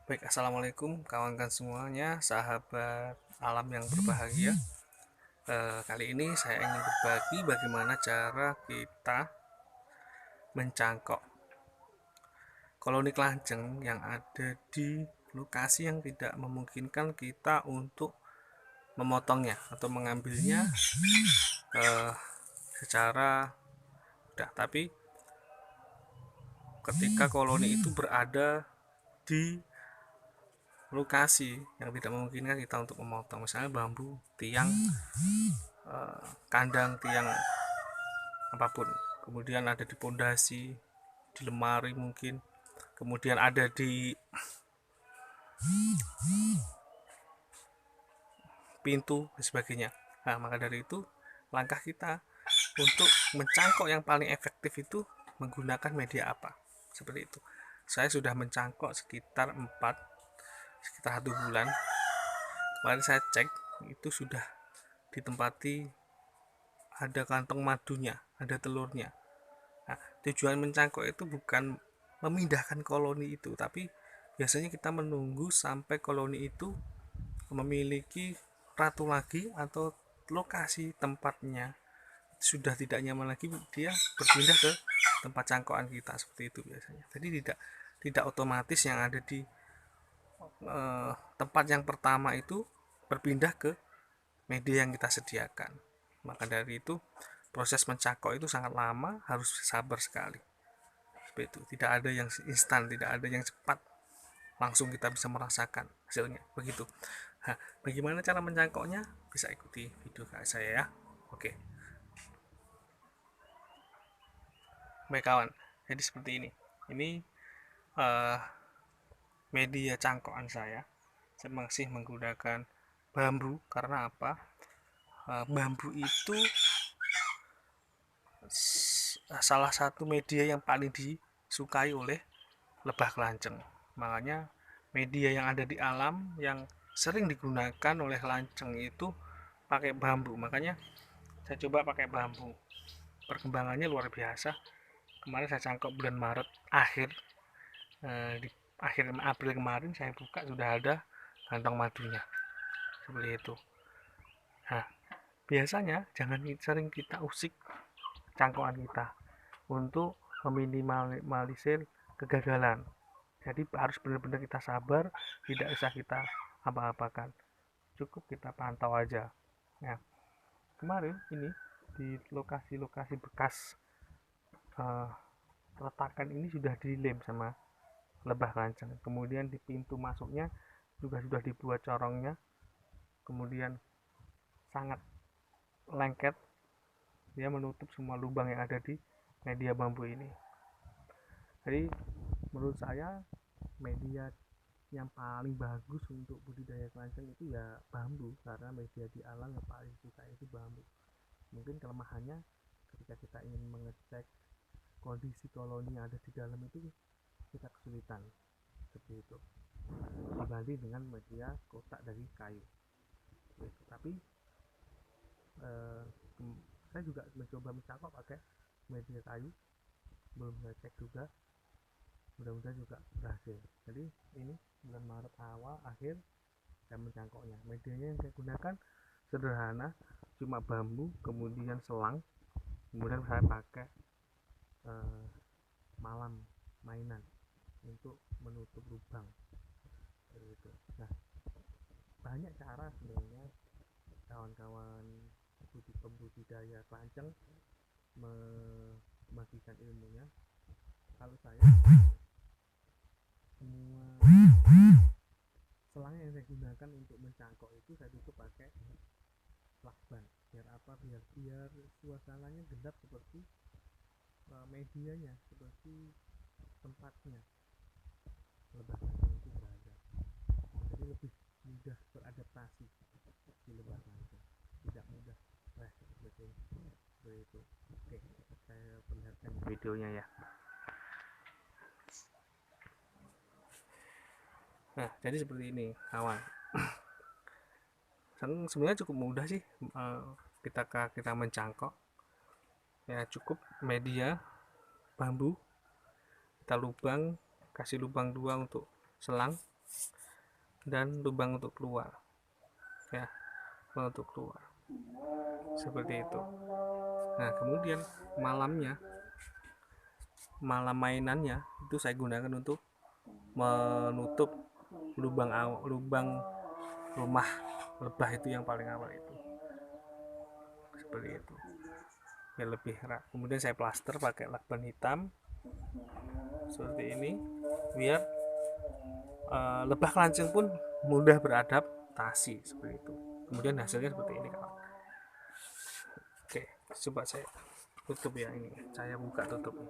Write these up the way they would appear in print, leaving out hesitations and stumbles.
Baik, assalamualaikum kawan-kawan semuanya, sahabat alam yang berbahagia. Kali ini saya ingin berbagi bagaimana cara kita mencangkok koloni kelanjeng yang ada di lokasi yang tidak memungkinkan kita untuk memotongnya atau mengambilnya eh, secara mudah. Tapi ketika koloni itu berada di lokasi yang tidak memungkinkan kita untuk memotong, misalnya bambu, tiang, kandang, tiang, apapun, kemudian ada di pondasi, di lemari mungkin, kemudian ada di pintu dan sebagainya. Nah, maka dari itu langkah kita untuk mencangkok yang paling efektif itu menggunakan media apa, seperti itu. Saya sudah mencangkok sekitar 1 bulan. Kemarin saya cek itu sudah ditempati, ada kantong madunya, ada telurnya. Nah, tujuan mencangkok itu bukan memindahkan koloni itu, tapi biasanya kita menunggu sampai koloni itu memiliki ratu lagi atau lokasi tempatnya sudah tidak nyaman lagi, dia berpindah ke tempat cangkokan kita, seperti itu biasanya. Jadi tidak tidak otomatis yang ada di tempat yang pertama itu berpindah ke media yang kita sediakan. Maka dari itu proses mencangkok itu sangat lama, harus sabar sekali. Seperti itu, tidak ada yang instan, tidak ada yang cepat langsung kita bisa merasakan hasilnya, begitu. Nah, bagaimana cara mencangkoknya, bisa ikuti video saya ya. Oke, baik kawan, jadi seperti ini uh, media cangkokan saya masih menggunakan bambu. Karena apa? Bambu itu salah satu media yang paling disukai oleh lebah kelanceng. Makanya media yang ada di alam yang sering digunakan oleh kelanceng itu pakai bambu. Makanya saya coba pakai bambu, perkembangannya luar biasa. Kemarin saya cangkok bulan Maret akhir, di akhir April kemarin saya buka sudah ada kantong madunya, seperti itu. Nah, biasanya jangan sering kita usik cangkokan kita untuk meminimalisir kegagalan. Jadi harus benar-benar kita sabar, tidak usah kita apa-apakan, cukup kita pantau aja. Nah, kemarin ini di lokasi-lokasi bekas uh, retakan ini sudah dilem sama lebah kancing. Kemudian di pintu masuknya juga sudah dibuat corongnya, kemudian sangat lengket, dia menutup semua lubang yang ada di media bambu ini. Jadi menurut saya media yang paling bagus untuk budidaya kelanceng itu ya bambu, karena media di alam yang paling suka itu bambu. Mungkin kelemahannya ketika kita ingin mengecek kondisi koloni yang ada di dalam itu kita kesulitan, seperti itu, dibanding dengan media kotak dari kayu. Tapi eh, saya juga mencoba mencangkok pakai media kayu, belum saya cek juga, mudah-mudahan juga berhasil. Jadi ini bulan Maret awal akhir saya mencangkoknya. Medianya yang saya gunakan sederhana, cuma bambu, kemudian selang, kemudian saya pakai malam mainan untuk menutup lubang, seperti itu. Nah, banyak cara sebenarnya kawan-kawan pembudidaya kelanceng membagikan ilmunya. Kalau saya, semua selang yang saya gunakan untuk mencangkok itu saya tutup pakai lakban. Biar apa? Biar suasananya gelap seperti medianya, seperti tempatnya lebah kancing itu berada. Jadi lebih mudah beradaptasi di lebah kancing, tidak mudah stres seperti itu. Oke, saya perlihatkan videonya ya. Nah, jadi seperti ini kawan. Sebenarnya cukup mudah sih, kita mencangkok ya. Cukup media bambu, kita lubang, kasih lubang 2 untuk selang, dan lubang untuk keluar, ya, lubang untuk keluar seperti itu. Nah, kemudian malam mainannya itu saya gunakan untuk menutup lubang rumah lebah itu yang paling awal itu, seperti itu, biar lebih erat. Kemudian saya plaster pakai lakban hitam seperti ini, biar lebah kelanceng pun mudah beradaptasi seperti itu. Kemudian hasilnya seperti ini, kawan. Oke, coba saya tutup ya, ini saya buka tutupnya.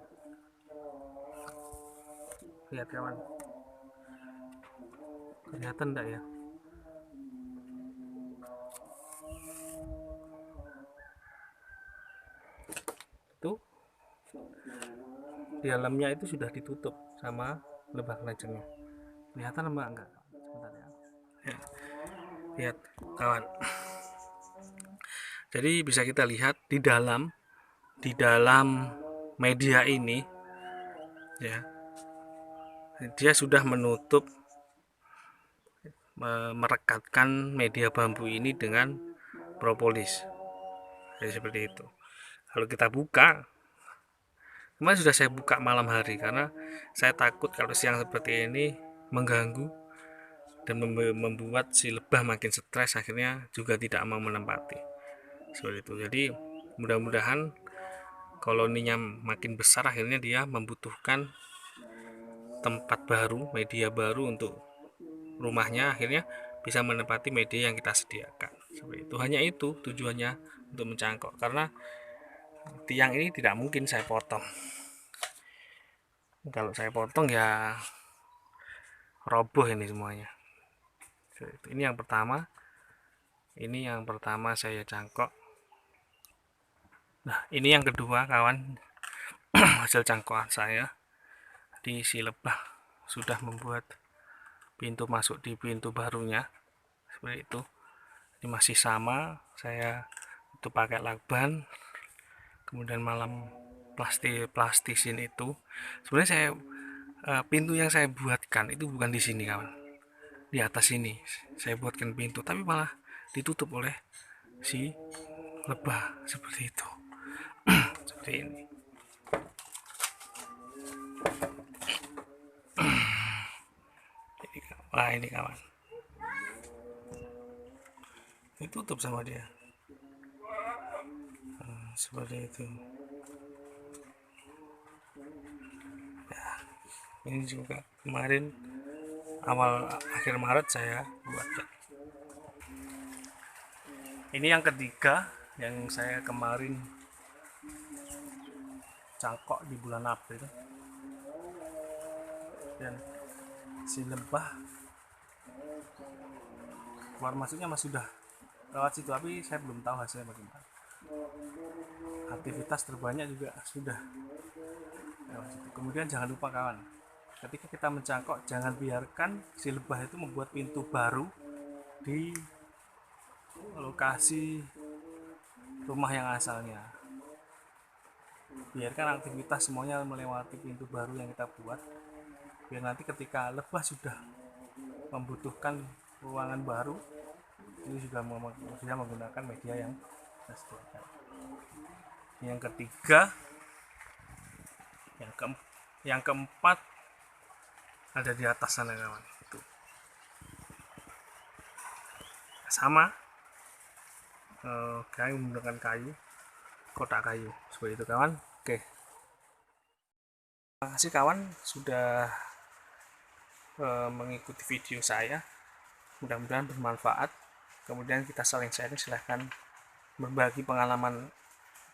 Lihat kawan, kelihatan enggak ya? Itu di dalamnya itu sudah ditutup sama lebah kelancengnya. Kelihatan apa enggak? Sebentar ya. Lihat kawan. Jadi bisa kita lihat di dalam media ini, ya, dia sudah menutup, merekatkan media bambu ini dengan propolis. Jadi seperti itu. Kalau kita buka, kemarin sudah saya buka malam hari karena saya takut kalau siang seperti ini mengganggu dan membuat si lebah makin stres, akhirnya juga tidak mau menempati seperti itu. Jadi mudah-mudahan koloninya makin besar, akhirnya dia membutuhkan tempat baru, media baru untuk rumahnya, akhirnya bisa menempati media yang kita sediakan seperti itu. Hanya itu tujuannya, untuk mencangkok, karena tiang ini tidak mungkin saya potong. Kalau saya potong ya roboh ini semuanya. Ini yang pertama saya cangkok. Nah, ini yang kedua kawan, hasil cangkokan saya. Di si lebah sudah membuat pintu masuk di pintu barunya seperti itu. Ini masih sama, saya itu pakai lakban, kemudian malam plastisin itu. Sebenarnya pintu yang saya buatkan itu bukan di sini kawan, di atas ini saya buatkan pintu, tapi malah ditutup oleh si lebah seperti itu. Seperti ini. Wah, ini kawan, ditutup sama dia. Seperti itu ya. Ini juga kemarin akhir Maret saya buatkan. Ini yang ketiga yang saya kemarin cangkok di bulan April, dan si lebah keluar masuknya masih sudah lewat situ, tapi saya belum tahu hasilnya bagaimana. Aktivitas terbanyak juga sudah lewat situ. Kemudian jangan lupa kawan, ketika kita mencangkok, jangan biarkan si lebah itu membuat pintu baru di lokasi rumah yang asalnya. Biarkan aktivitas semuanya melewati pintu baru yang kita buat, biar nanti ketika lebah sudah membutuhkan ruangan baru, ini sudah menggunakan media yang kita sediakan. Yang ketiga, yang keempat ada di atas sana kawan, itu sama, kayu, menggunakan kayu, kotak kayu seperti itu kawan. Oke, terima kasih kawan sudah mengikuti video saya, mudah-mudahan bermanfaat. Kemudian kita saling sharing, silahkan berbagi pengalaman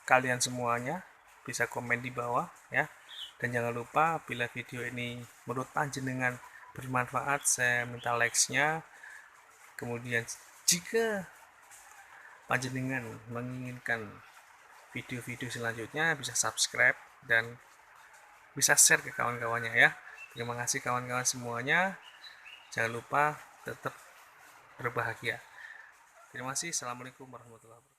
kalian semuanya, bisa komen di bawah ya. Dan jangan lupa, bila video ini menurut panjenengan bermanfaat, saya minta likes-nya. Kemudian jika panjenengan menginginkan video-video selanjutnya, bisa subscribe dan bisa share ke kawan-kawannya ya. Terima kasih kawan-kawan semuanya. Jangan lupa tetap berbahagia. Terima kasih. Assalamualaikum warahmatullahi wabarakatuh.